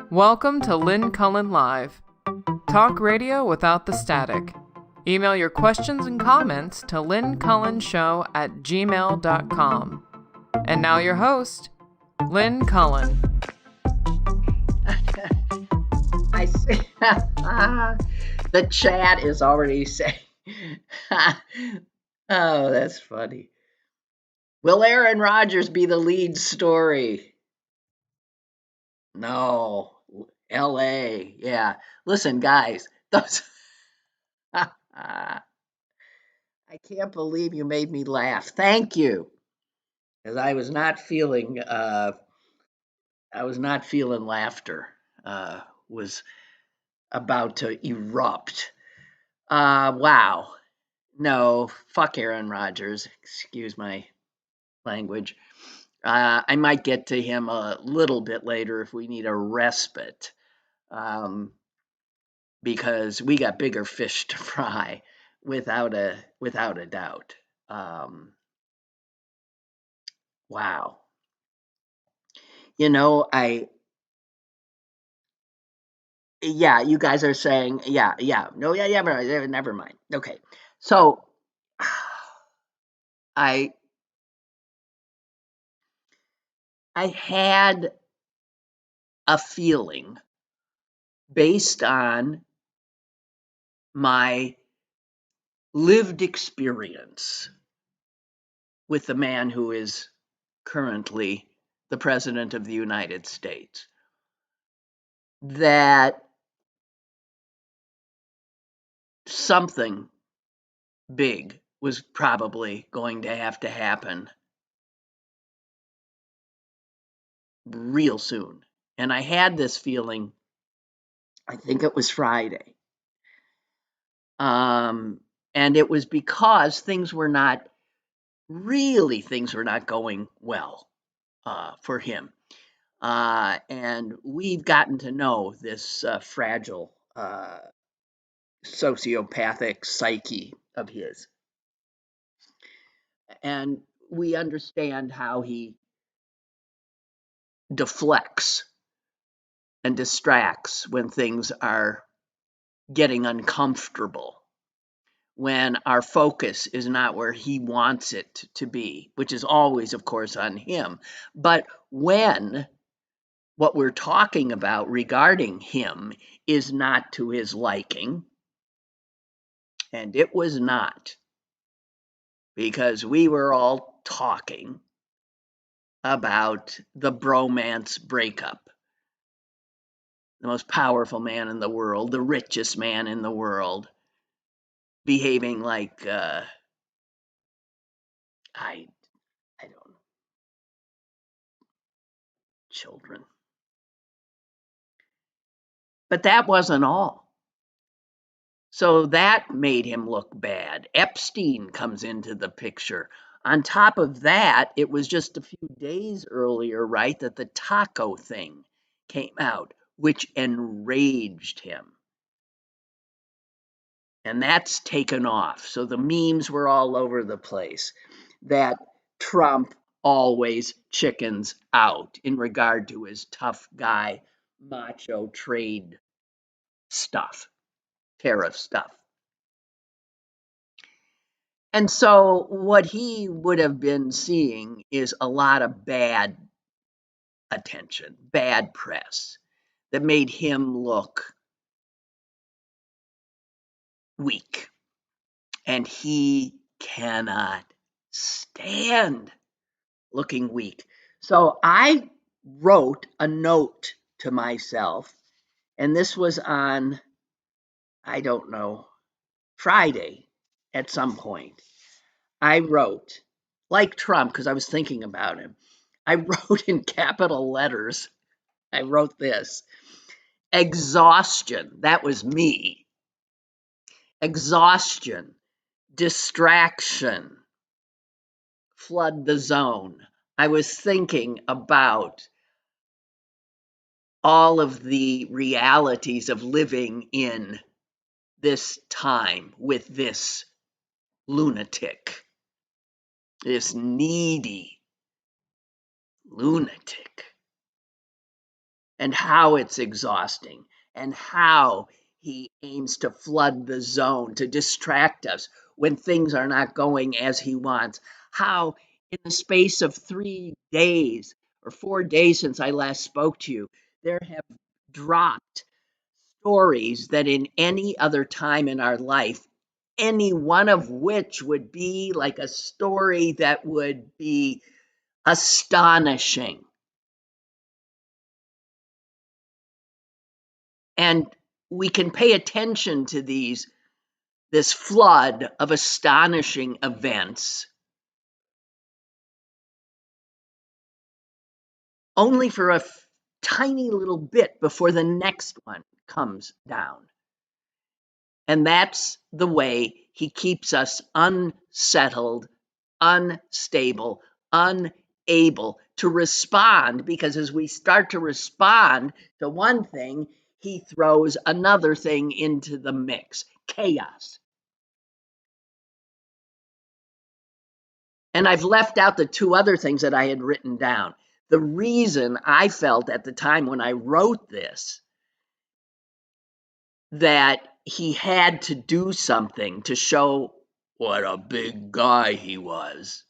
Welcome to Lynn Cullen Live. Talk radio without the static. Email your questions and comments to lynncullenshow@gmail.com. And now your host, Lynn Cullen. I see. The chat is already saying, oh, that's funny. Will Aaron Rodgers be the lead story? No. LA. Yeah. Listen, guys, those. I can't believe you made me laugh. Thank you. Because I was not feeling laughter. Was about to erupt. Wow. No, fuck Aaron Rodgers. Excuse my language. I might get to him a little bit later if we need a respite, because we got bigger fish to fry, without a doubt. Wow. Yeah, you guys are saying, yeah, no, yeah, but never mind. Okay, so I had a feeling based on my lived experience with the man who is currently the President of the United States, that something big was probably going to have to happen real soon. And I had this feeling, I think it was Friday. And it was because things were not going well for him. And we've gotten to know this fragile sociopathic psyche of his. And we understand how he deflects and distracts when things are getting uncomfortable, when our focus is not where he wants it to be, which is always, of course, on him. But when what we're talking about regarding him is not to his liking, and it was not, because we were all talking about the bromance breakup. The most powerful man in the world, the richest man in the world, behaving like I don't know, children. But that wasn't all. So that made him look bad. Epstein comes into the picture. On top of that, it was just a few days earlier, right, that the taco thing came out, which enraged him. And that's taken off. So the memes were all over the place that Trump always chickens out in regard to his tough guy, macho trade stuff, tariff stuff. And so what he would have been seeing is a lot of bad attention, bad press that made him look weak. And he cannot stand looking weak. So I wrote a note to myself, and this was on, I don't know, Friday at some point. I wrote, like Trump, because I was thinking about him, I wrote in capital letters, I wrote this: exhaustion. That was me. Exhaustion, distraction, flood the zone. I was thinking about all of the realities of living in this time with this lunatic, this needy lunatic. and how it's exhausting, and how he aims to flood the zone to distract us when things are not going as he wants. How, in the space of 3 days or 4 days since I last spoke to you, there have dropped stories that in any other time in our life, any one of which would be like a story that would be astonishing. And we can pay attention to this flood of astonishing events only for a tiny little bit before the next one comes down. And that's the way he keeps us unsettled, unstable, unable to respond, because as we start to respond to one thing, he throws another thing into the mix, chaos. And I've left out the two other things that I had written down. The reason I felt at the time when I wrote this that he had to do something to show what a big guy he was.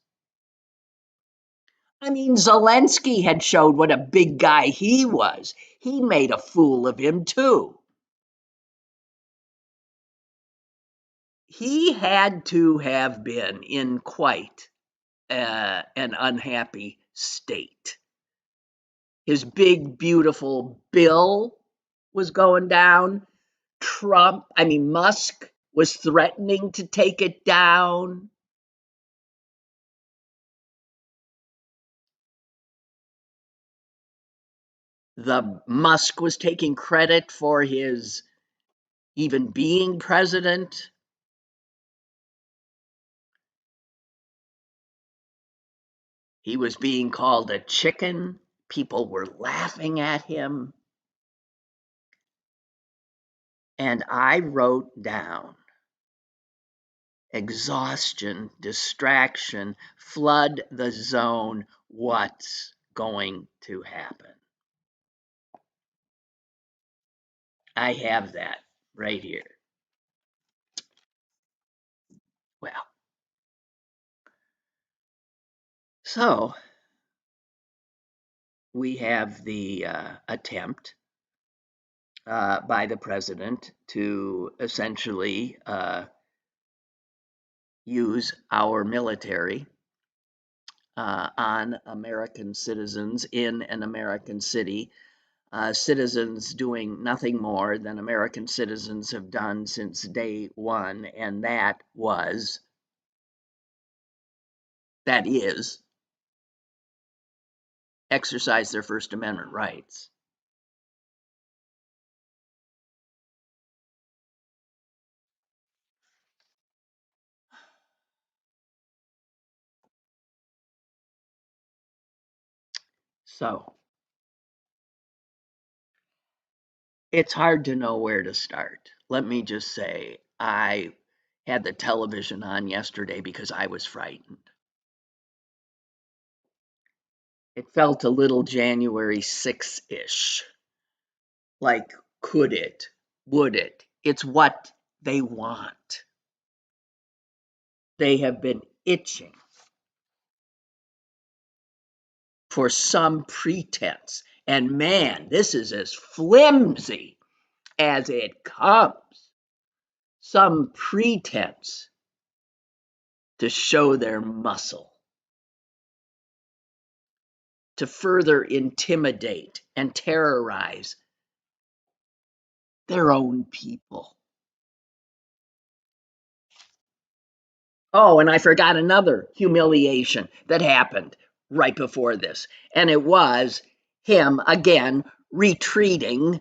I mean, Zelensky had showed what a big guy he was. He made a fool of him too. He had to have been in quite an unhappy state. His big, beautiful bill was going down. Musk was threatening to take it down. Musk was taking credit for his even being president. He was being called a chicken. People were laughing at him. And I wrote down exhaustion, distraction, flood the zone. What's going to happen? I have that right here. Well, so we have the attempt by the president to essentially use our military on American citizens in an American city, citizens doing nothing more than American citizens have done since day one, and that is, exercise their First Amendment rights. So it's hard to know where to start. Let me just say, I had the television on yesterday because I was frightened. It felt a little January 6th-ish. Like, could it? Would it? It's what they want. They have been itching for some pretense. And man, this is as flimsy as it comes. Some pretense to show their muscle, to further intimidate and terrorize their own people. Oh, and I forgot another humiliation that happened right before this, and it was him again retreating,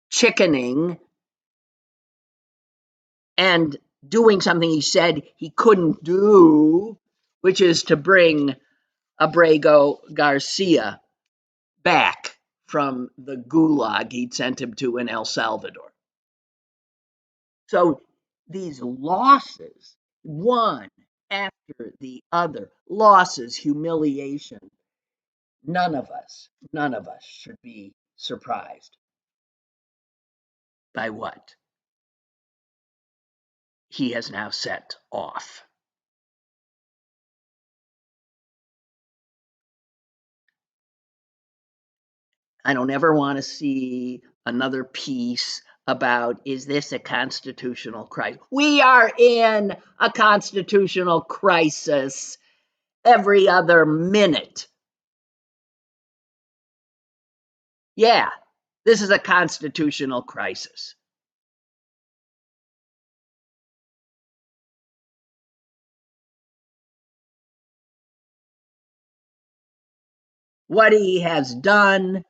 chickening, and doing something he said he couldn't do, which is to bring Abrego Garcia back from the gulag he'd sent him to in El Salvador. So these losses, one after the other, losses, humiliation, none of us should be surprised by what he has now set off. I don't ever want to see another piece about, is this a constitutional crisis? We are in a constitutional crisis every other minute. Yeah, this is a constitutional crisis. What he has done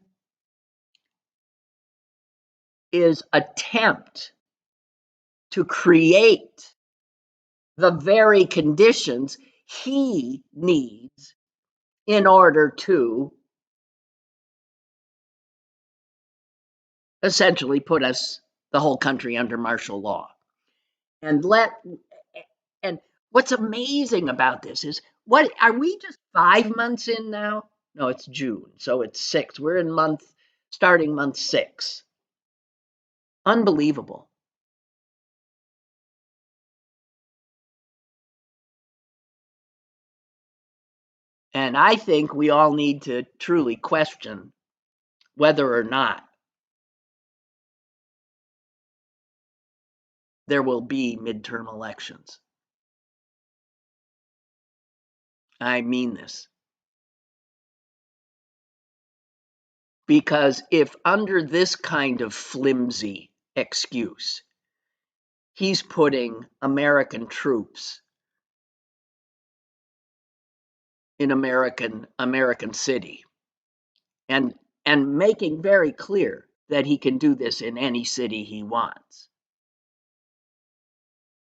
is attempt to create the very conditions he needs in order to essentially put us, the whole country, under martial law. And what's amazing about this is, what are we just 5 months in now? No, it's June, so it's 6. We're in starting month 6. Unbelievable. And I think we all need to truly question whether or not there will be midterm elections. I mean this. Because if under this kind of flimsy excuse, he's putting American troops in American city and making very clear that he can do this in any city he wants,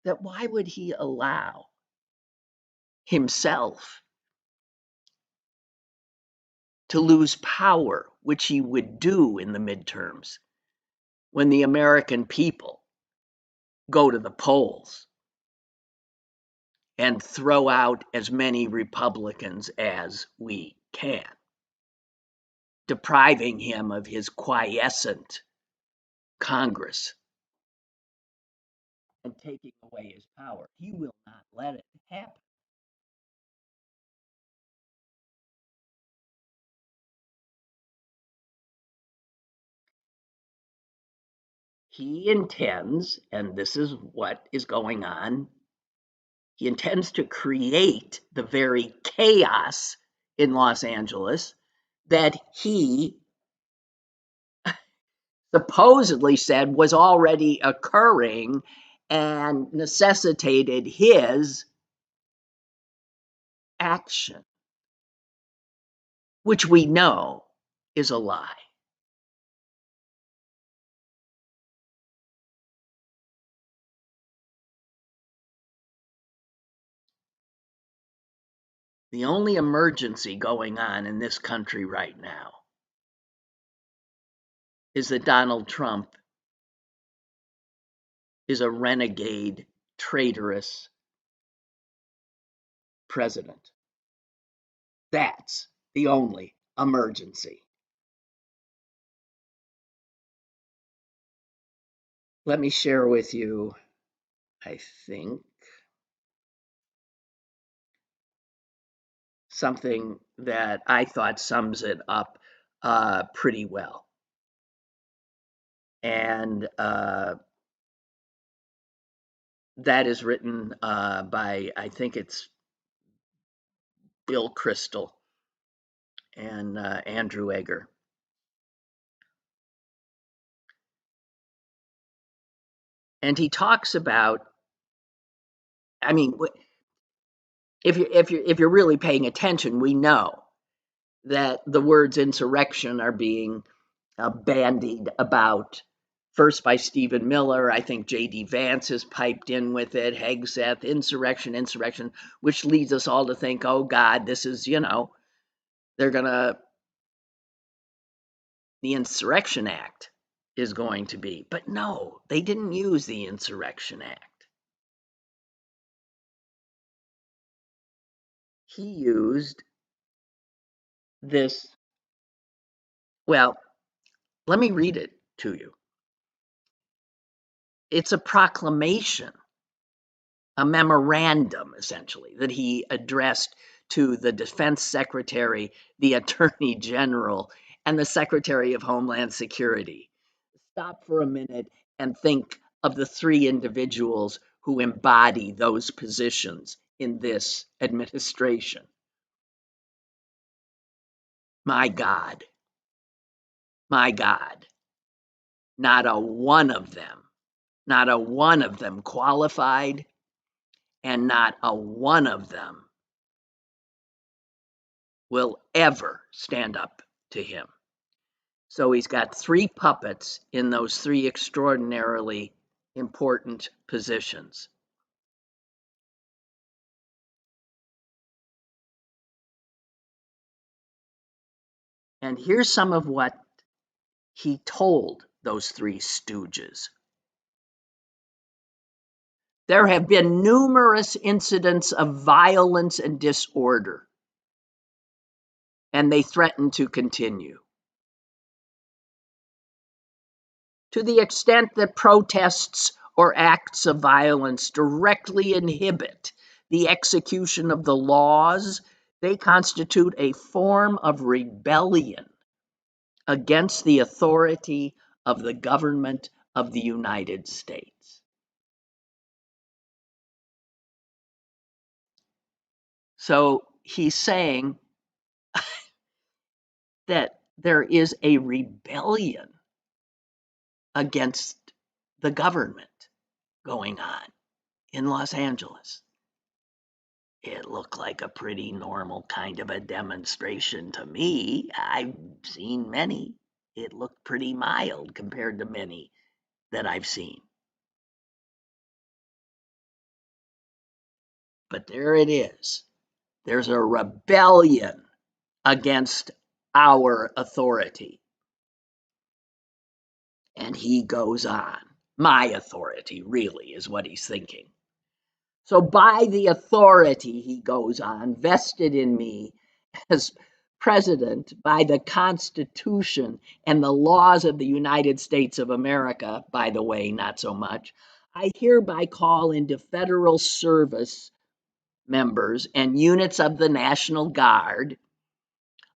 that why would he allow himself to lose power, which he would do in the midterms when the American people go to the polls and throw out as many Republicans as we can, depriving him of his quiescent Congress and taking away his power. He will not let it happen. He intends, and this is what is going on, he intends to create the very chaos in Los Angeles that he supposedly said was already occurring and necessitated his action, which we know is a lie. The only emergency going on in this country right now is that Donald Trump is a renegade, traitorous president. That's the only emergency. Let me share with you, I think, something that I thought sums it up pretty well. And that is written by, I think it's Bill Kristol and Andrew Egger. And he talks about, I mean, if you're really paying attention, we know that the words insurrection are being bandied about, first by Stephen Miller. I think J.D. Vance has piped in with it, Hegseth, insurrection, which leads us all to think, oh God, this is, they're gonna, the Insurrection Act is going to be. But no, they didn't use the Insurrection Act. He used this, well, Let me read it to you. It's a proclamation, a memorandum, essentially, that he addressed to the Defense Secretary, the Attorney General, and the Secretary of Homeland Security. Stop for a minute and think of the three individuals who embody those positions in this administration. My God, not a one of them qualified, and not a one of them will ever stand up to him. So he's got three puppets in those three extraordinarily important positions. And here's some of what he told those three stooges. There have been numerous incidents of violence and disorder, and they threaten to continue. To the extent that protests or acts of violence directly inhibit the execution of the laws, they constitute a form of rebellion against the authority of the government of the United States. So he's saying that there is a rebellion against the government going on in Los Angeles. It looked like a pretty normal kind of a demonstration to me. I've seen many. It looked pretty mild compared to many that I've seen. But there it is. There's a rebellion against our authority. And he goes on. My authority, really, is what he's thinking. So by the authority, he goes on, vested in me as president by the Constitution and the laws of the United States of America, by the way, not so much, I hereby call into federal service members and units of the National Guard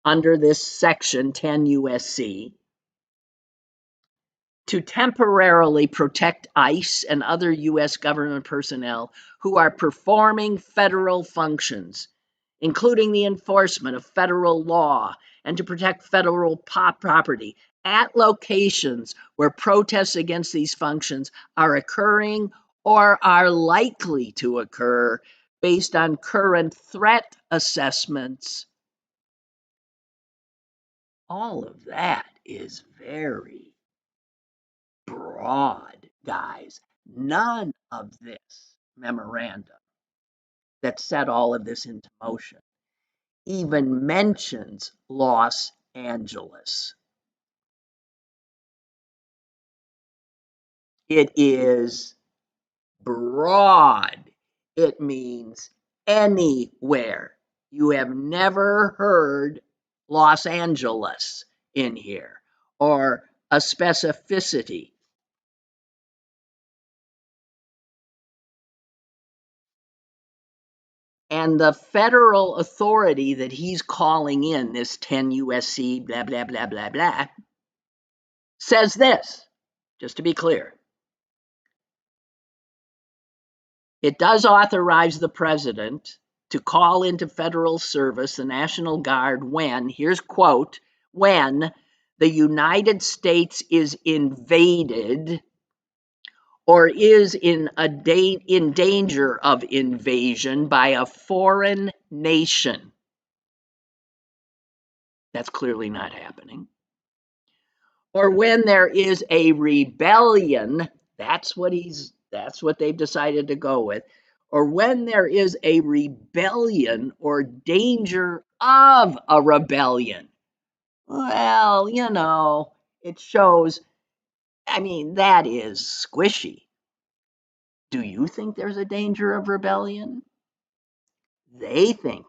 under this section 10 USC to temporarily protect ICE and other U.S. government personnel who are performing federal functions, including the enforcement of federal law, and to protect federal property at locations where protests against these functions are occurring or are likely to occur based on current threat assessments. All of that is very broad, guys. None of this memorandum that set all of this into motion even mentions Los Angeles. It is broad. It means anywhere. You have never heard Los Angeles in here, or a specificity. And the federal authority that he's calling in, this 10 USC, blah, blah, blah, blah, blah, says this, just to be clear. It does authorize the president to call into federal service the National Guard when, here's quote, when the United States is invaded or is in danger of invasion by a foreign nation. That's clearly not happening. Or when there is a rebellion, that's what they've decided to go with. Or when there is a rebellion or danger of a rebellion. Well, it shows, that is squishy. Do you think there's a danger of rebellion? They think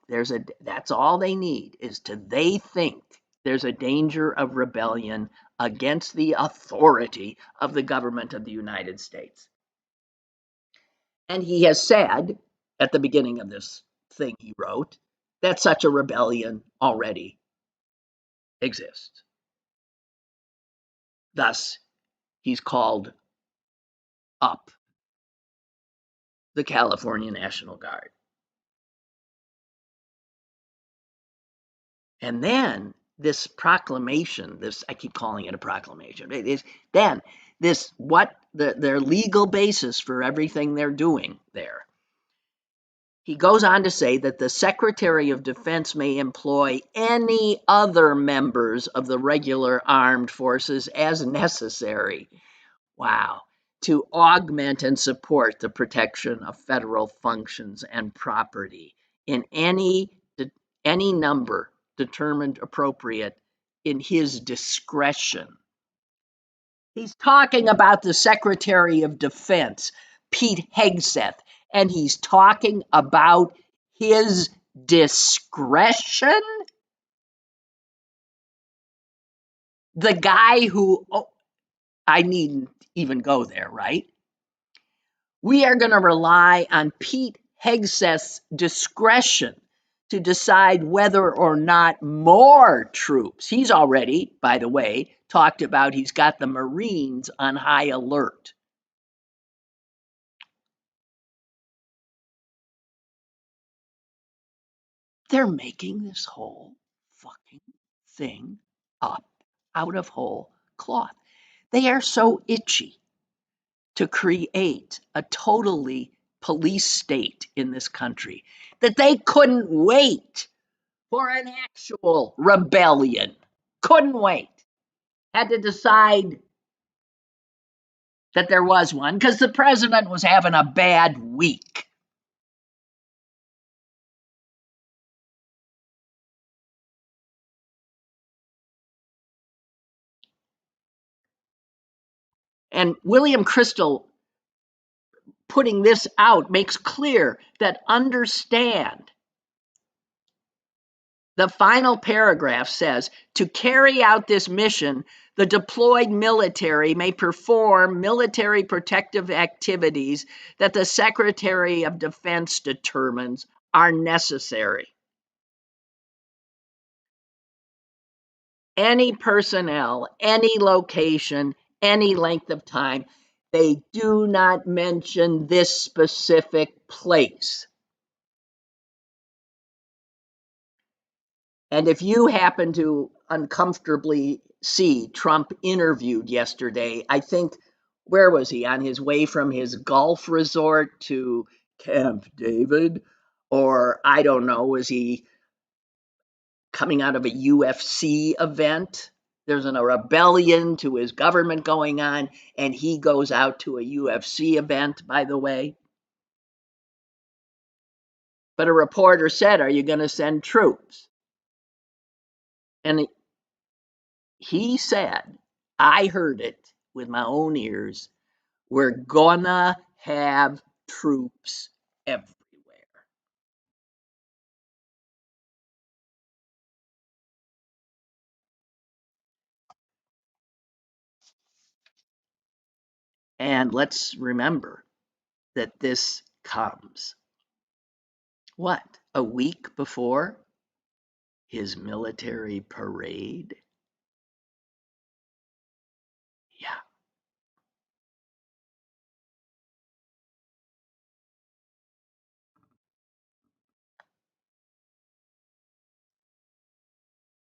that's all they need is they think there's a danger of rebellion against the authority of the government of the United States. And he has said at the beginning of this thing he wrote that such a rebellion already exists. Thus, he's called up the California National Guard. And then this proclamation, I keep calling it a proclamation, it is then their legal basis for everything they're doing there. He goes on to say that the Secretary of Defense may employ any other members of the regular armed forces as necessary. Wow. To augment and support the protection of federal functions and property in any number determined appropriate in his discretion. He's talking about the Secretary of Defense, Pete Hegseth, and he's talking about his discretion. The guy who, I needn't even go there, right? We are going to rely on Pete Hegseth's discretion to decide whether or not more troops. He's already, by the way, talked about he's got the Marines on high alert. They're making this whole fucking thing up out of whole cloth. They are so itchy to create a totally police state in this country that they couldn't wait for an actual rebellion. Couldn't wait. Had to decide that there was one because the president was having a bad week. And William Crystal putting this out makes clear that understand. The final paragraph says, to carry out this mission, the deployed military may perform military protective activities that the Secretary of Defense determines are necessary. Any personnel, any location, any length of time. They do not mention this specific place. And if you happen to uncomfortably see Trump interviewed yesterday, I think, where was he? On his way from his golf resort to Camp David? Or I don't know, was he coming out of a UFC event? There's a rebellion to his government going on, and he goes out to a UFC event, by the way. But a reporter said, are you going to send troops? And he said, I heard it with my own ears, we're gonna have troops everywhere. And let's remember that this comes, what, a week before his military parade? Yeah.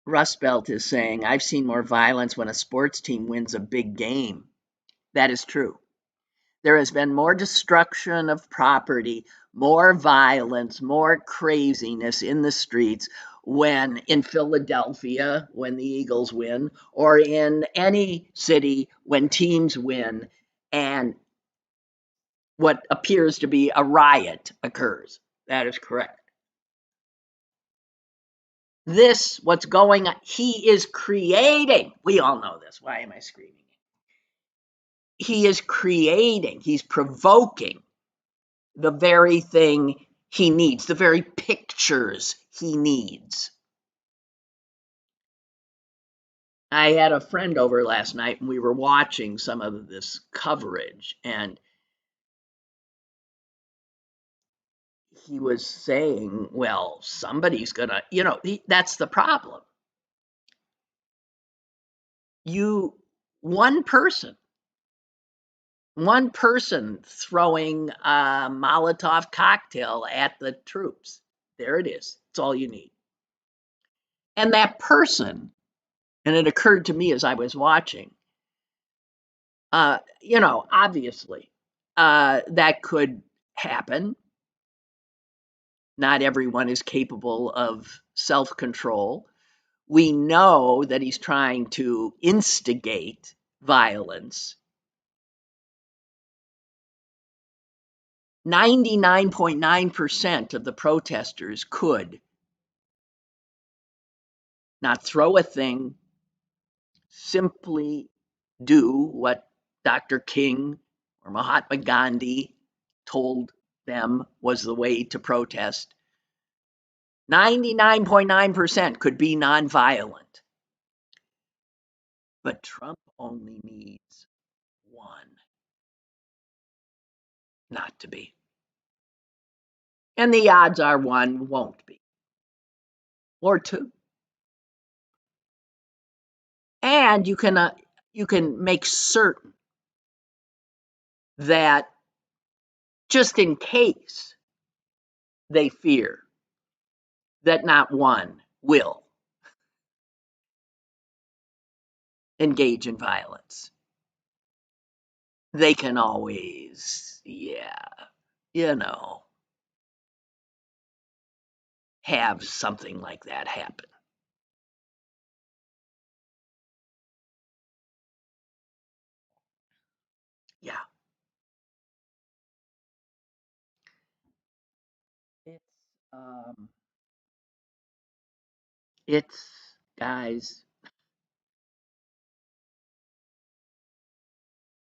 Rust Belt is saying, I've seen more violence when a sports team wins a big game. That is true. There has been more destruction of property, more violence, more craziness in the streets when in Philadelphia when the Eagles win, or in any city when teams win and what appears to be a riot occurs. That is correct. This, what's going on, he is creating. We all know this. Why am I screaming? He is creating, he's provoking the very thing he needs, the very pictures he needs. I had a friend over last night and we were watching some of this coverage, and he was saying, well, somebody's gonna, that's the problem. You, one person, one person throwing a Molotov cocktail at the troops. There it is. It's all you need. And that person, and it occurred to me as I was watching, obviously, that could happen. Not everyone is capable of self control. We know that he's trying to instigate violence. 99.9% of the protesters could not throw a thing, simply do what Dr. King or Mahatma Gandhi told them was the way to protest. 99.9% could be nonviolent. But Trump only needs one not to be. And the odds are one won't be, or two. And you can make certain that just in case they fear that not one will engage in violence, they can always, have something like that happen. Yeah. It's um it's guys,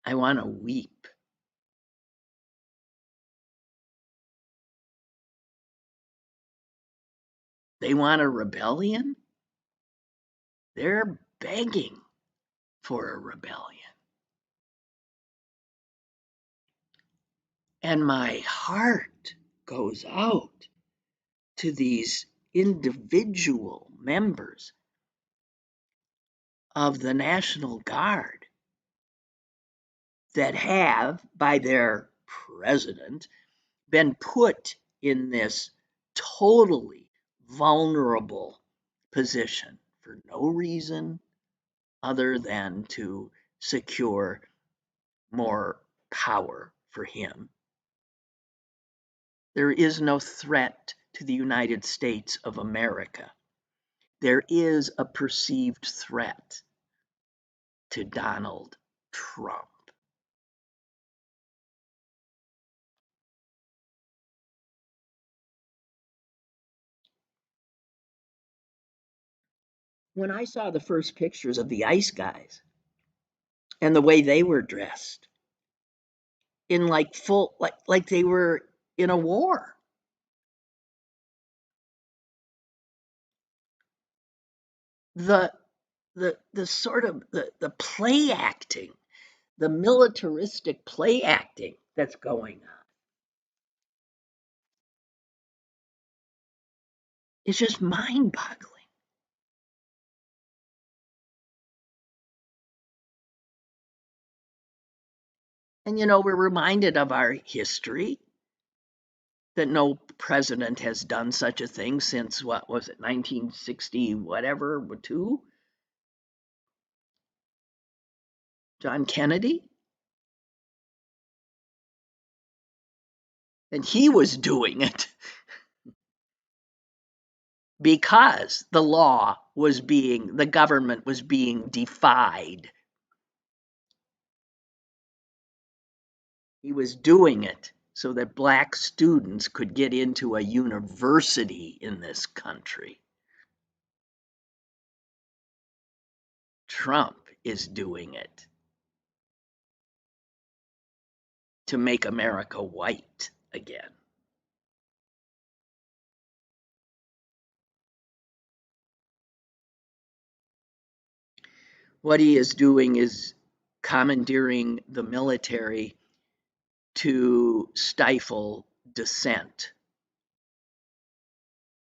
I want to weep. They want a rebellion? They're begging for a rebellion. And my heart goes out to these individual members of the National Guard that have, by their president, been put in this totally vulnerable position for no reason other than to secure more power for him. There is no threat to the United States of America. There is a perceived threat to Donald Trump. When I saw the first pictures of the ICE guys and the way they were dressed in like full like they were in a war. The the sort of the play acting, the militaristic play acting that's going on. It's just mind-boggling. And we're reminded of our history that no president has done such a thing since what was it, 1960 whatever, two? John Kennedy? And he was doing it because the government was being defied. He was doing it so that black students could get into a university in this country. Trump is doing it to make America white again. What he is doing is commandeering the military to stifle dissent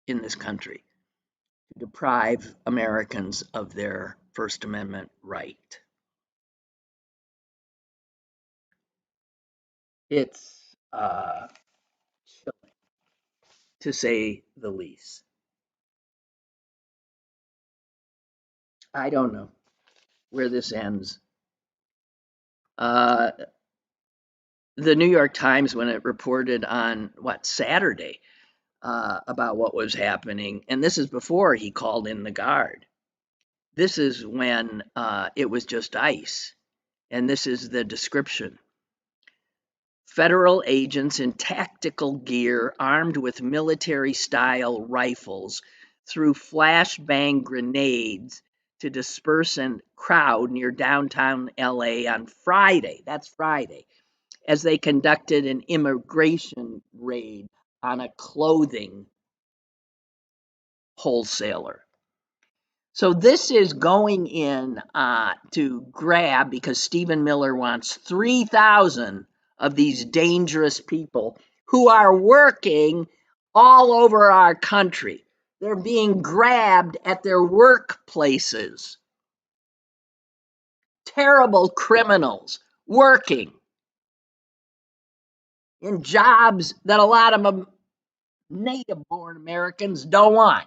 in this country, to deprive Americans of their First Amendment right. It's chilling, to say the least. I don't know where this ends. The New York Times, when it reported on Saturday, about what was happening, and this is before he called in the guard. This is when it was just ICE, and this is the description. Federal agents in tactical gear, armed with military-style rifles, threw flashbang grenades to disperse a crowd near downtown LA on Friday. That's Friday, as they conducted an immigration raid on a clothing wholesaler. So this is going in to grab, because Stephen Miller wants 3,000 of these dangerous people who are working all over our country. They're being grabbed at their workplaces. Terrible criminals working in jobs that a lot of them native-born Americans don't want.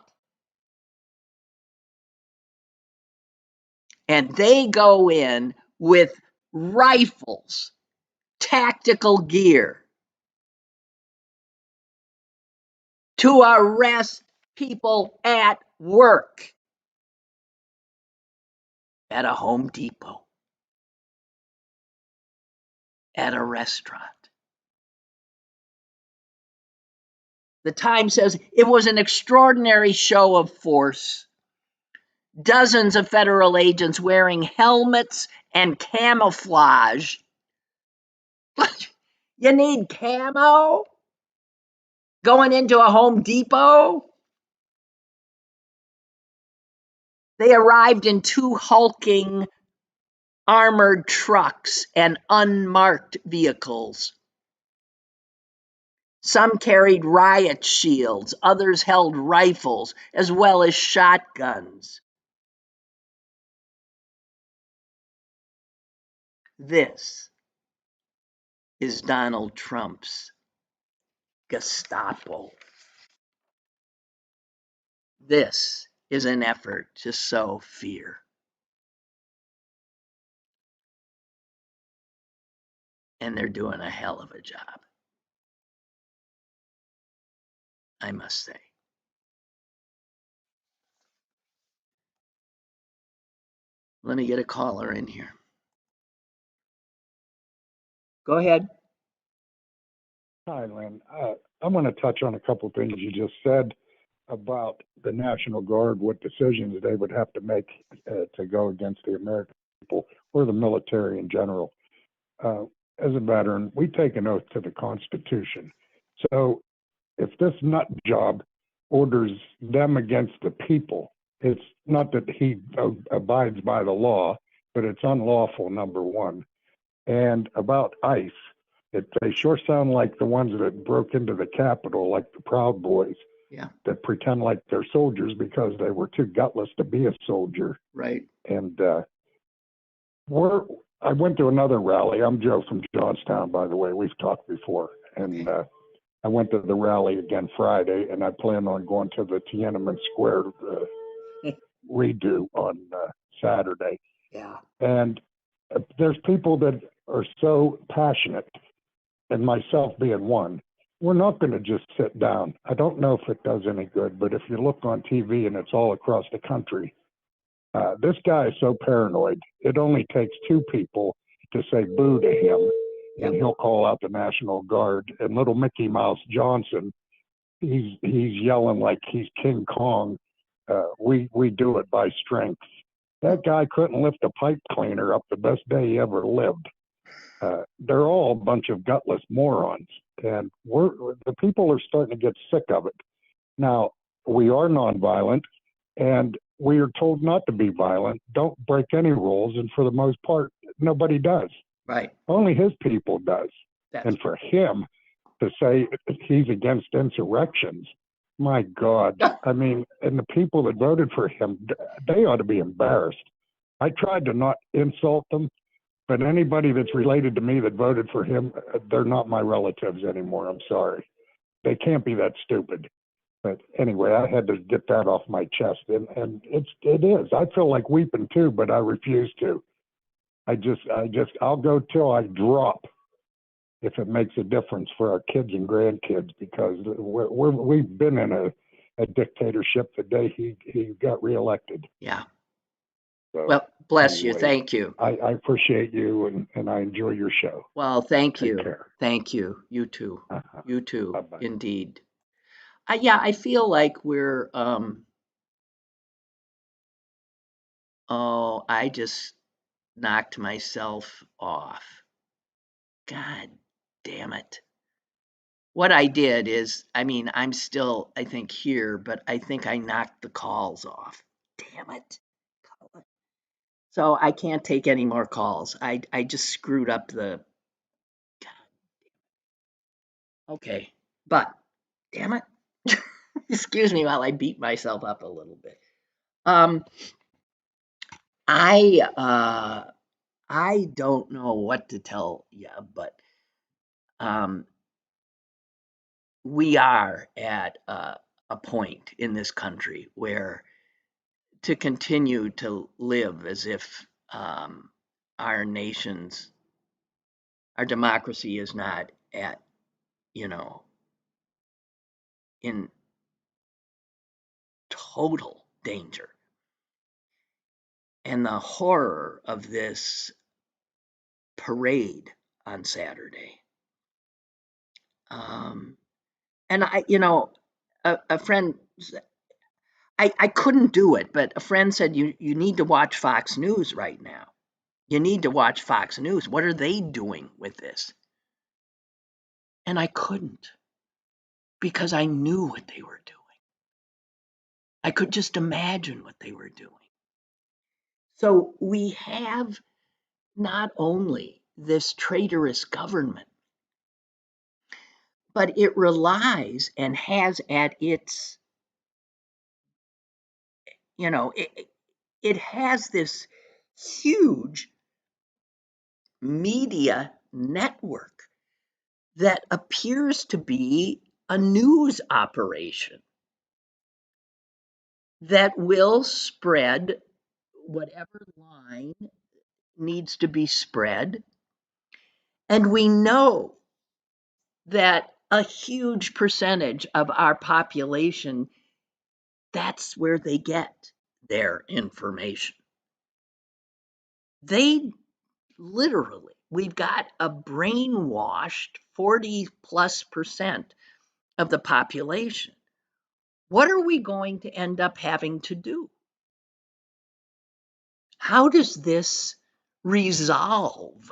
And they go in with rifles, tactical gear, to arrest people at work, at a Home Depot, at a restaurant. The Times says it was an extraordinary show of force. Dozens of federal agents wearing helmets and camouflage. You need camo? Going into a Home Depot? They arrived in 2 hulking armored trucks and unmarked vehicles. Some carried riot shields, others held rifles, as well as shotguns. This is Donald Trump's Gestapo. This is an effort to sow fear. And they're doing a hell of a job, I must say. Let me get a caller in here. Go ahead. Hi, Lynn. I'm going to touch on a couple of things you just said about the National Guard, what decisions they would have to make to go against the American people or the military in general. As a veteran, we take an oath to the Constitution. So if this nut job orders them against the people, it's not that he abides by the law, but it's unlawful, number one. And about ICE, they sure sound like the ones that broke into the Capitol, like the Proud Boys, that pretend like they're soldiers because they were too gutless to be a soldier. Right. And I went to another rally. I'm Joe from Johnstown, by the way. We've talked before. And I went to the rally again Friday, and I plan on going to the Tiananmen Square redo on Saturday. Yeah. And there's people that are so passionate, and myself being one. We're not going to just sit down. I don't know if it does any good, but if you look on TV and it's all across the country, this guy is so paranoid. It only takes 2 people to say boo to him, and he'll call out the National Guard. And little Mickey Mouse Johnson, he's yelling like he's King Kong. We do it by strength. That guy couldn't lift a pipe cleaner up the best day he ever lived. They're all a bunch of gutless morons, and the people are starting to get sick of it. Now, we are nonviolent, and we are told not to be violent, don't break any rules, and for the most part, nobody does. Right. Only his people does. That's And for him to say he's against insurrections, my God. I mean, and the people that voted for him, they ought to be embarrassed. I tried to not insult them, but anybody that's related to me that voted for him, they're not my relatives anymore. I'm sorry. They can't be that stupid. But anyway, I had to get that off my chest, and it is. I feel like weeping too, but I refuse to. I'll go till I drop if it makes a difference for our kids and grandkids, because we've been in a dictatorship the day he got reelected. Yeah. So, well, bless you. anyway, Thank you. I appreciate you, and I enjoy your show. Well, thank Take you. care. Thank you. You too. Uh-huh. You too. Bye-bye. Indeed. Yeah, I feel like we're, I just knocked myself off. God damn it. What I did is, I mean, I'm still, I think, here, but I think I knocked the calls off. Damn it. So I can't take any more calls. I just screwed up the. Okay. But, damn it. Excuse me while I beat myself up a little bit. I don't know what to tell you, but we are at a point in this country where to continue to live as if our democracy is not at, in total danger. And the horror of this parade on Saturday. And a friend, I couldn't do it, but a friend said, you need to watch Fox News right now. You need to watch Fox News. What are they doing with this? And I couldn't, because I knew what they were doing. I could just imagine what they were doing. So we have not only this traitorous government, but it relies and has at its, it has this huge media network that appears to be a news operation that will spread whatever line needs to be spread. And we know that a huge percentage of our population, that's where they get their information. They literally, we've got a brainwashed 40+% of the population. What are we going to end up having to do? How does this resolve?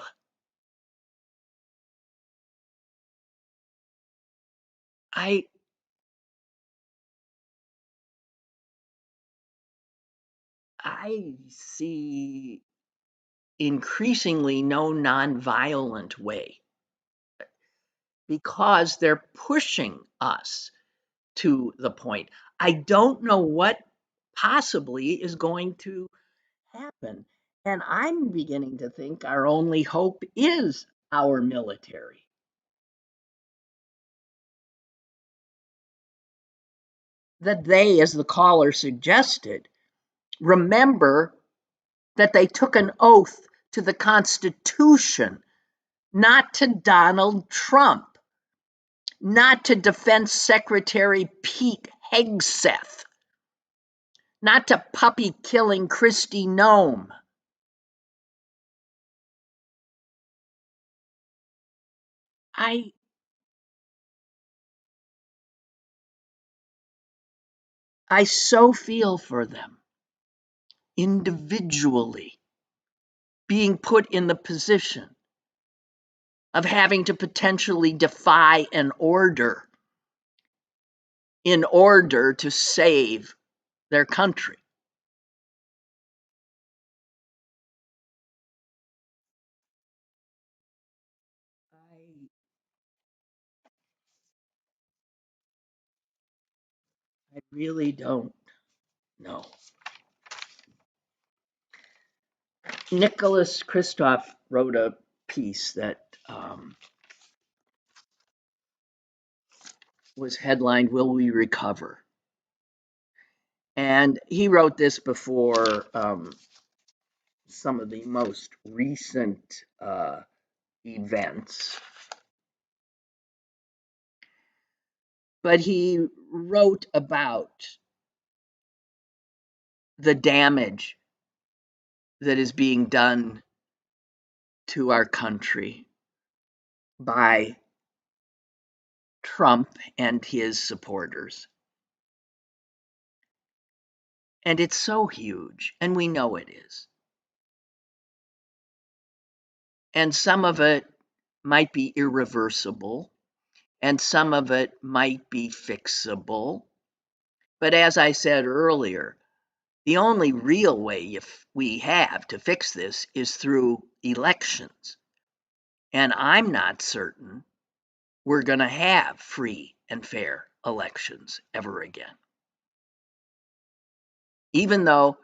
I see increasingly no nonviolent way, because they're pushing us to the point. I don't know what possibly is going to happen. And I'm beginning to think our only hope is our military. That they, as the caller suggested, remember that they took an oath to the Constitution, not to Donald Trump, not to Defense Secretary Pete Hegseth, not to puppy-killing Kristi Noem. I so feel for them individually, being put in the position of having to potentially defy an order in order to save their country. I really don't know. Nicholas Kristof wrote a piece that was headlined, "Will We Recover?" And he wrote this before some of the most recent events. But he wrote about the damage that is being done to our country by Trump and his supporters. And it's so huge, and we know it is. And some of it might be irreversible, and some of it might be fixable. But as I said earlier, the only real way we have to fix this is through elections. And I'm not certain we're going to have free and fair elections ever again. Even though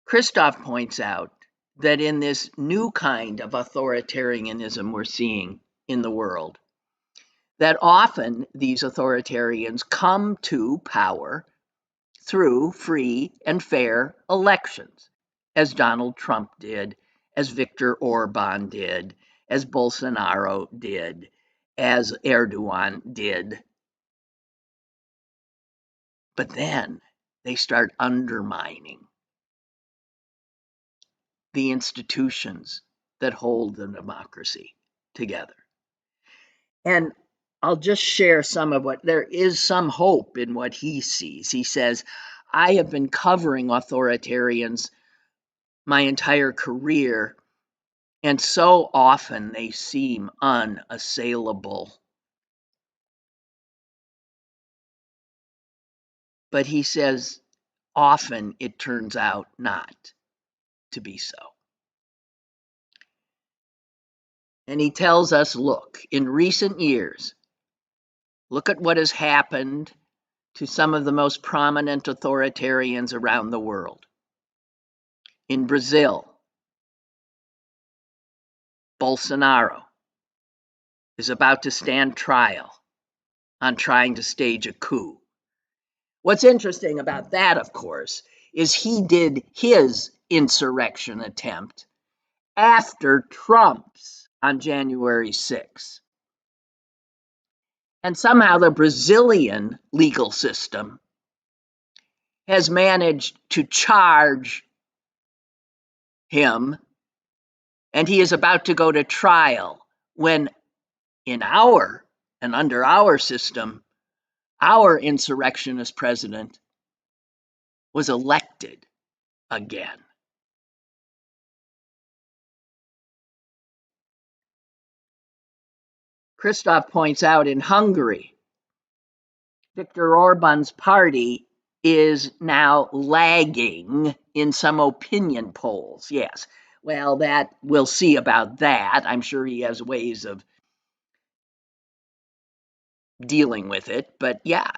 Kristof points out that in this new kind of authoritarianism we're seeing in the world, that often these authoritarians come to power through free and fair elections, as Donald Trump did, as Viktor Orban did, as Bolsonaro did, as Erdogan did. But then they start undermining the institutions that hold the democracy together. And I'll just share some of what there is some hope in what he sees. He says, I have been covering authoritarians my entire career, and so often they seem unassailable. But he says, often it turns out not to be so. And he tells us, look, in recent years, look at what has happened to some of the most prominent authoritarians around the world. In Brazil, Bolsonaro is about to stand trial on trying to stage a coup. What's interesting about that, of course, is he did his insurrection attempt after Trump's on January 6th. And somehow the Brazilian legal system has managed to charge him, and he is about to go to trial when under our system, our insurrectionist president was elected again. Kristof points out in Hungary, Viktor Orban's party is now lagging in some opinion polls. Yes, well, that we'll see about that. I'm sure he has ways of dealing with it. But yeah,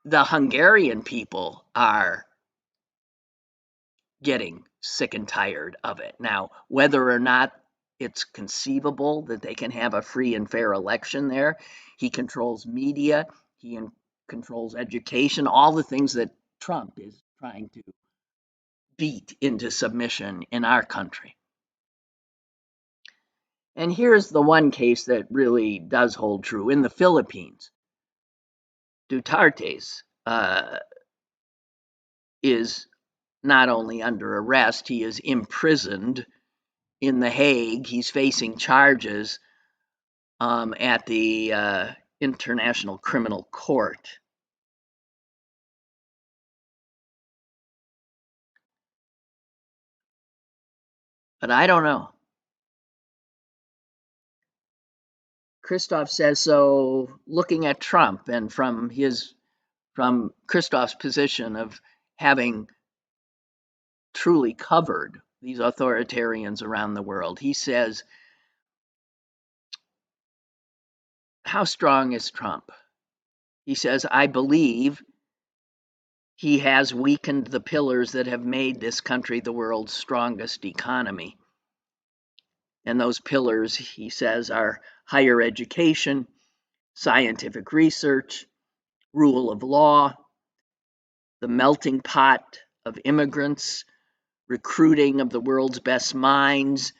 the Hungarian people are getting sick and tired of it. Now, whether or not it's conceivable that they can have a free and fair election there, he controls media, he controls education, all the things that Trump is trying to beat into submission in our country. And here's the one case that really does hold true. In the Philippines, Duterte's is not only under arrest, he is imprisoned in The Hague. He's facing charges at the International Criminal Court. But I don't know. Kristof says, so looking at Trump and from Kristof's position of having truly covered these authoritarians around the world, he says, how strong is Trump? He says, I believe he has weakened the pillars that have made this country the world's strongest economy. And those pillars, he says, are higher education, scientific research, rule of law, the melting pot of immigrants, recruiting of the world's best minds.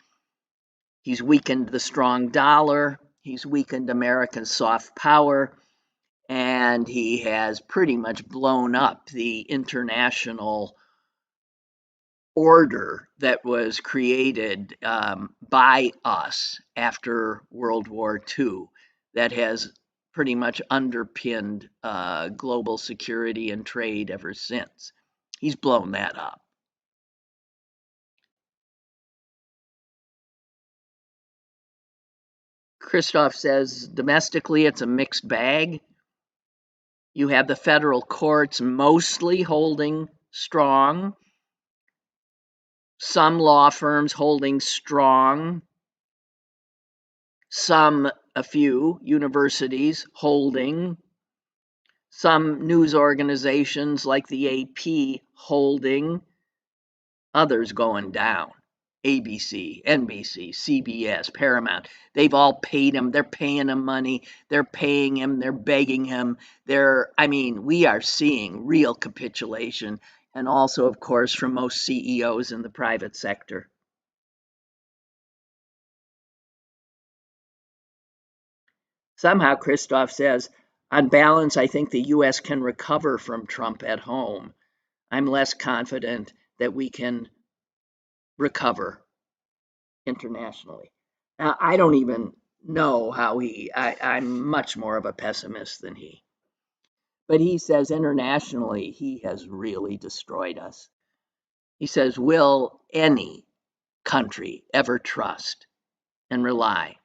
He's weakened the strong dollar. He's weakened American soft power. And he has pretty much blown up the international order that was created by us after World War II that has pretty much underpinned global security and trade ever since. He's blown that up. Christoph says domestically it's a mixed bag. You have the federal courts mostly holding strong, some law firms holding strong, a few universities holding, some news organizations like the AP holding, others going down. ABC, NBC, CBS, Paramount, they've all paid him. They're paying him money. They're paying him. They're begging him. We are seeing real capitulation, and also, of course, from most CEOs in the private sector. Somehow, Christoph says, on balance, I think the U.S. can recover from Trump at home. I'm less confident that we can recover internationally. Now, I don't even know how I'm much more of a pessimist than he. But he says internationally, he has really destroyed us. He says, will any country ever trust and rely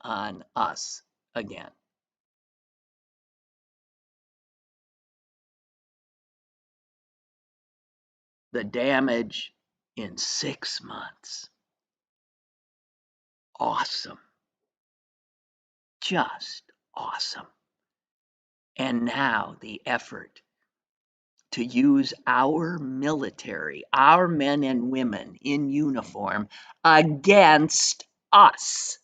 on us again? The damage in 6 months. Awesome. Just awesome. And now the effort to use our military, our men and women in uniform, against us.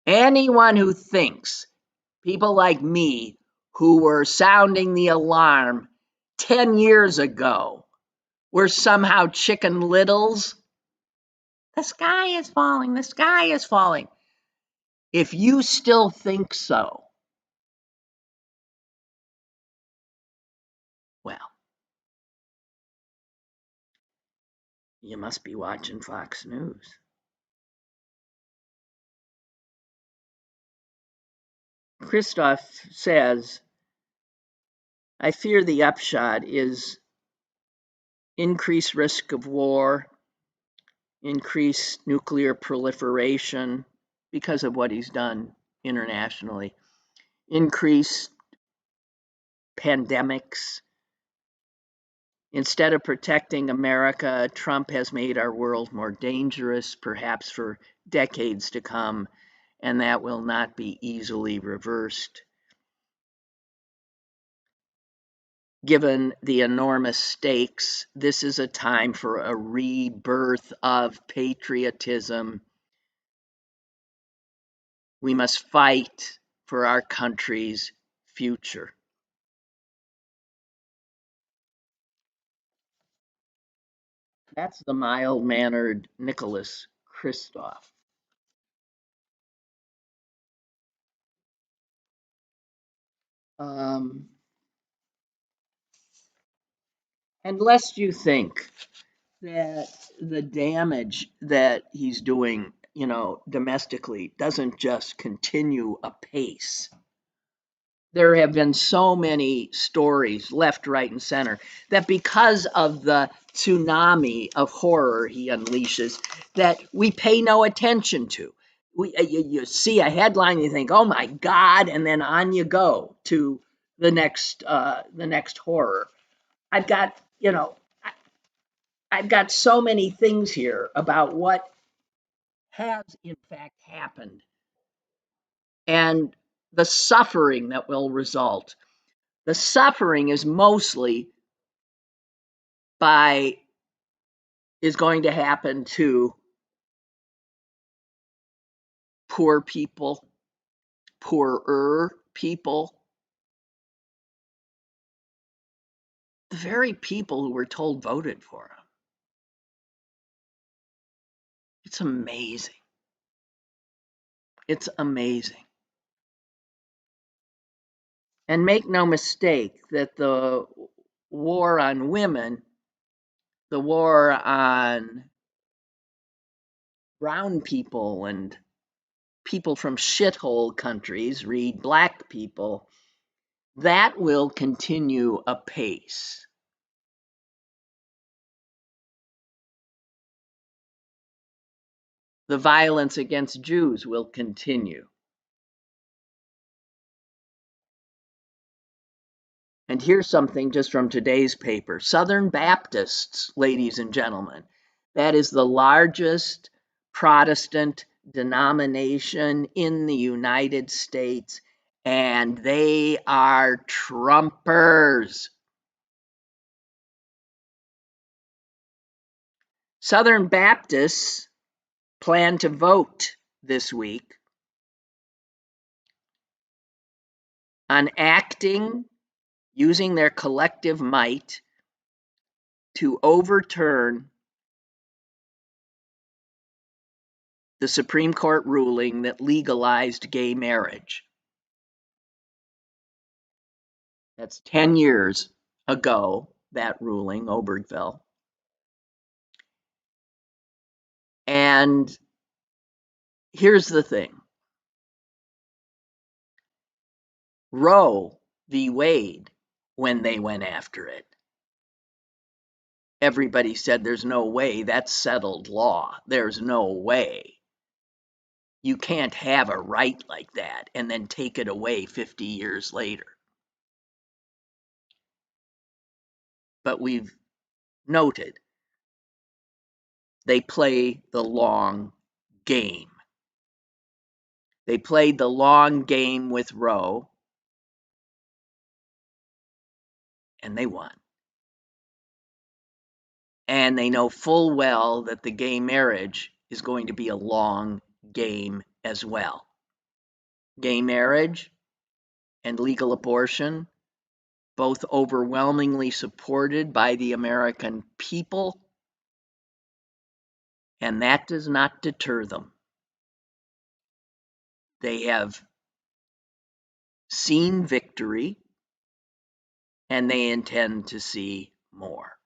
Anyone who thinks people like me who were sounding the alarm 10 years ago were somehow chicken littles, the sky is falling, the sky is falling. If you still think so, well, you must be watching Fox News. Christoph says, I fear the upshot is increased risk of war, increased nuclear proliferation because of what he's done internationally, increased pandemics. Instead of protecting America, Trump has made our world more dangerous, perhaps for decades to come, and that will not be easily reversed. Given the enormous stakes, this is a time for a rebirth of patriotism. We must fight for our country's future. That's the mild-mannered Nicholas Kristof. And lest you think that the damage that he's doing, domestically doesn't just continue apace. There have been so many stories, left, right, and center, that because of the tsunami of horror he unleashes, that we pay no attention to. You see a headline, you think, "Oh my God," and then on you go to the next horror. I've got so many things here about what has in fact happened. And the suffering that will result, the suffering is mostly is going to happen to poor people, poorer people, the very people who were told voted for him. It's amazing. It's amazing. And make no mistake that the war on women, the war on brown people and people from shithole countries, read black people, that will continue apace. The violence against Jews will continue. And here's something just from today's paper. Southern Baptists, ladies and gentlemen, that is the largest Protestant denomination in the United States, and they are Trumpers. Southern Baptists plan to vote this week on acting, using their collective might, to overturn the Supreme Court ruling that legalized gay marriage. That's 10 years ago, that ruling, Obergefell. And here's the thing. Roe v. Wade, when they went after it, everybody said there's no way, that's settled law. There's no way. You can't have a right like that and then take it away 50 years later. But we've noted they play the long game. They played the long game with Roe, and they won. And they know full well that the gay marriage is going to be a long game as well. Gay marriage and legal abortion, both overwhelmingly supported by the American people, and that does not deter them. They have seen victory, and they intend to see more.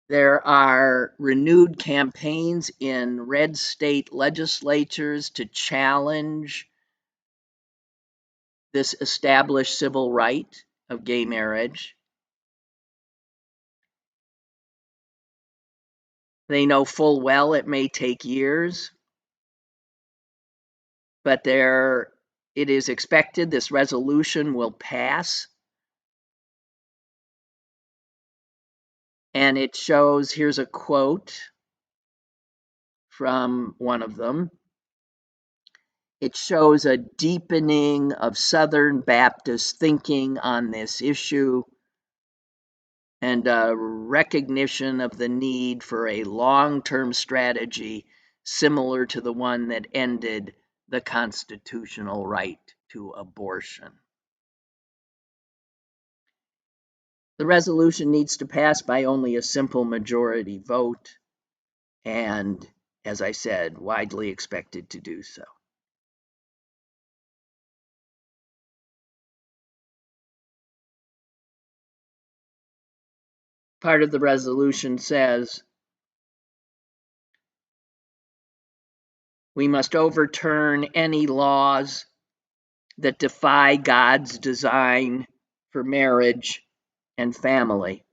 There are renewed campaigns in red state legislatures to challenge this established civil right of gay marriage. They know full well it may take years, but it is expected this resolution will pass. And it shows, here's a quote from one of them. It shows a deepening of Southern Baptist thinking on this issue and a recognition of the need for a long-term strategy similar to the one that ended the constitutional right to abortion. The resolution needs to pass by only a simple majority vote, and, as I said, widely expected to do so. Part of the resolution says, we must overturn any laws that defy God's design for marriage and family.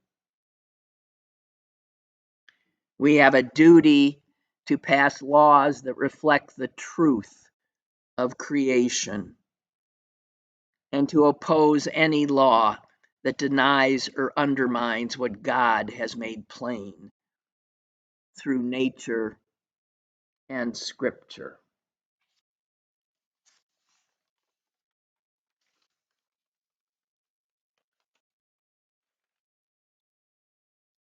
We have a duty to pass laws that reflect the truth of creation and to oppose any law that denies or undermines what God has made plain through nature and scripture.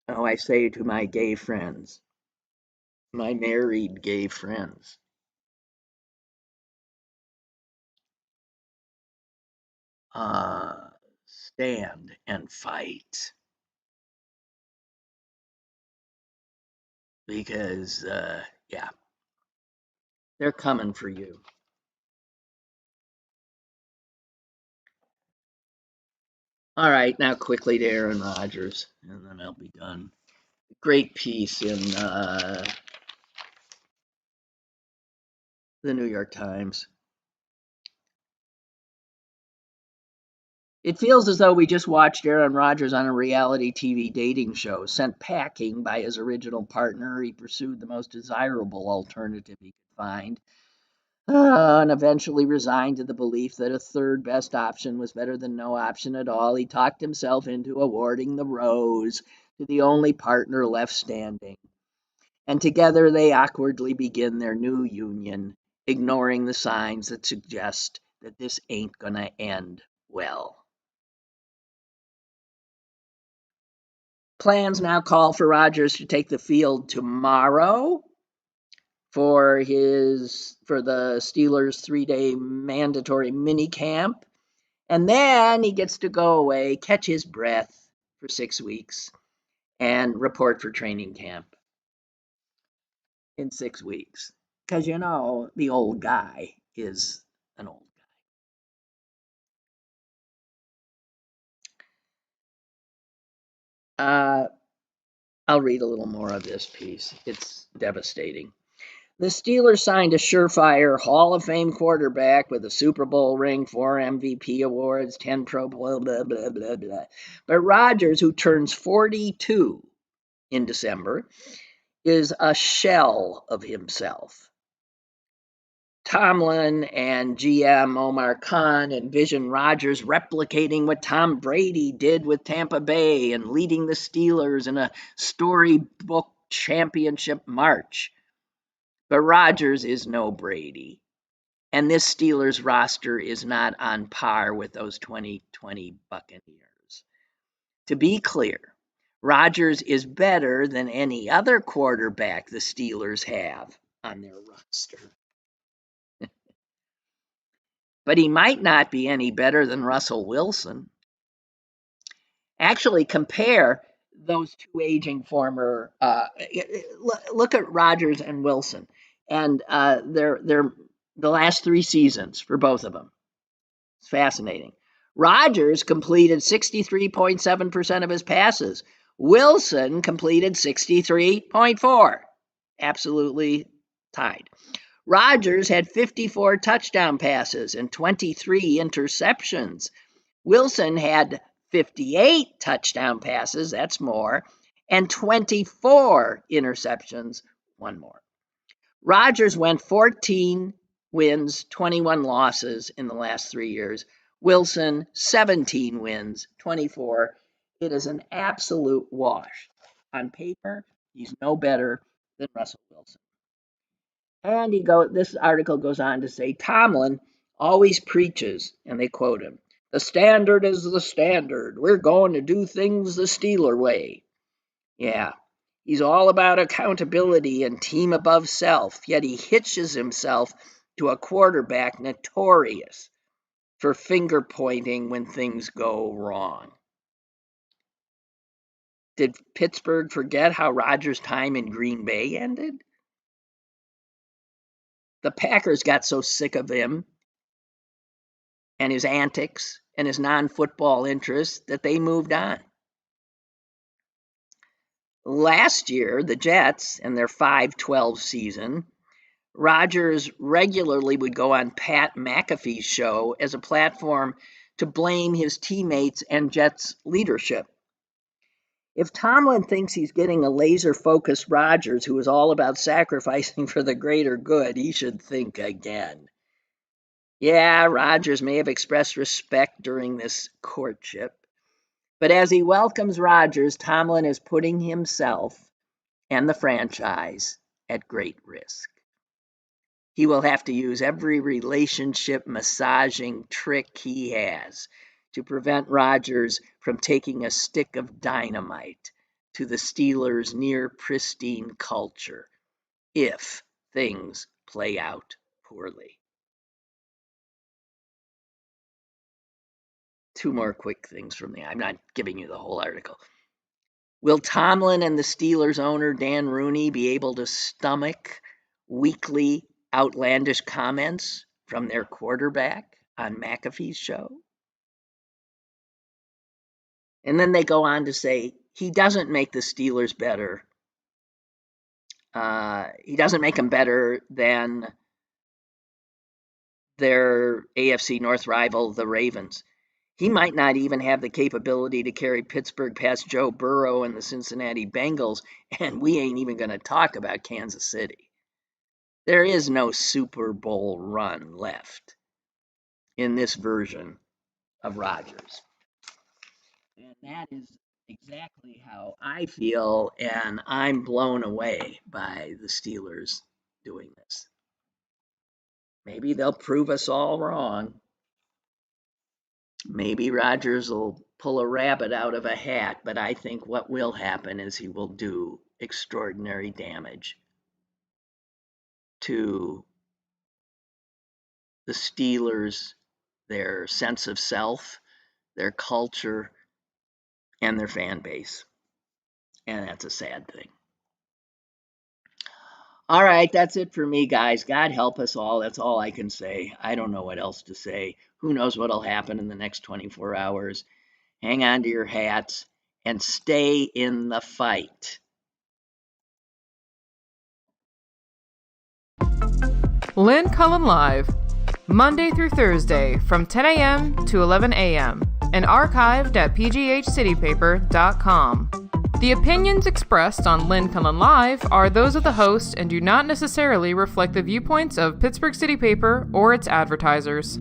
Oh, I say to my gay friends, my married gay friends, stand and fight, because yeah, they're coming for you. All right, now quickly to Aaron Rodgers, and then I'll be done. Great piece in the New York Times. It feels as though we just watched Aaron Rodgers on a reality TV dating show. Sent packing by his original partner, he pursued the most desirable alternative he could find, and eventually resigned to the belief that a third best option was better than no option at all. He talked himself into awarding the rose to the only partner left standing. And together they awkwardly begin their new union, ignoring the signs that suggest that this ain't gonna end well. Plans now call for Rodgers to take the field tomorrow for the Steelers' 3-day mandatory mini camp, and then he gets to go away, catch his breath for 6 weeks, and report for training camp in 6 weeks. Because the old guy is an old guy. I'll read a little more of this piece. It's devastating. The Steelers signed a surefire Hall of Fame quarterback with a Super Bowl ring, 4 MVP awards, 10 Pro Bowl, blah, blah, blah, blah. But Rodgers, who turns 42 in December, is a shell of himself. Tomlin and GM Omar Khan envision Rodgers replicating what Tom Brady did with Tampa Bay and leading the Steelers in a storybook championship march. But Rodgers is no Brady, and this Steelers roster is not on par with those 2020 Buccaneers. To be clear, Rodgers is better than any other quarterback the Steelers have on their roster. But he might not be any better than Russell Wilson. Actually, compare those two aging former. Look at Rodgers and Wilson, and they're the last 3 seasons for both of them. It's fascinating. Rodgers completed 63.7% of his passes. Wilson completed 63.4%. Absolutely tied. Rodgers had 54 touchdown passes and 23 interceptions. Wilson had 58 touchdown passes, that's more, and 24 interceptions, one more. Rodgers went 14 wins, 21 losses in the last 3 years. Wilson, 17 wins, 24. It is an absolute wash. On paper, he's no better than Russell Wilson. And this article goes on to say Tomlin always preaches, and they quote him, "The standard is the standard. We're going to do things the Steeler way." Yeah, he's all about accountability and team above self, yet he hitches himself to a quarterback notorious for finger pointing when things go wrong. Did Pittsburgh forget how Rodgers' time in Green Bay ended? The Packers got so sick of him and his antics and his non-football interests that they moved on. Last year, the Jets, in their 5-12 season, Rodgers regularly would go on Pat McAfee's show as a platform to blame his teammates and Jets leadership. If Tomlin thinks he's getting a laser-focused Rodgers who is all about sacrificing for the greater good, he should think again. Yeah, Rodgers may have expressed respect during this courtship, but as he welcomes Rodgers, Tomlin is putting himself and the franchise at great risk. He will have to use every relationship massaging trick he has to prevent Rodgers from taking a stick of dynamite to the Steelers' near pristine culture if things play out poorly. Two more quick things from I'm not giving you the whole article. Will Tomlin and the Steelers owner Dan Rooney be able to stomach weekly outlandish comments from their quarterback on McAfee's show? And then they go on to say he doesn't make the Steelers better. He doesn't make them better than their AFC North rival, the Ravens. He might not even have the capability to carry Pittsburgh past Joe Burrow and the Cincinnati Bengals, and we ain't even going to talk about Kansas City. There is no Super Bowl run left in this version of Rodgers. And that is exactly how I feel, and I'm blown away by the Steelers doing this. Maybe they'll prove us all wrong. Maybe Rodgers will pull a rabbit out of a hat, but I think what will happen is he will do extraordinary damage to the Steelers, their sense of self, their culture, and their fan base. And that's a sad thing. All right, that's it for me, guys. God help us all. That's all I can say. I don't know what else to say. Who knows what'll happen in the next 24 hours. Hang on to your hats and stay in the fight. Lynn Cullen Live, Monday through Thursday from 10 a.m. to 11 a.m. and archived at pghcitypaper.com. The opinions expressed on Lynn Cullen Live are those of the host and do not necessarily reflect the viewpoints of Pittsburgh City Paper or its advertisers.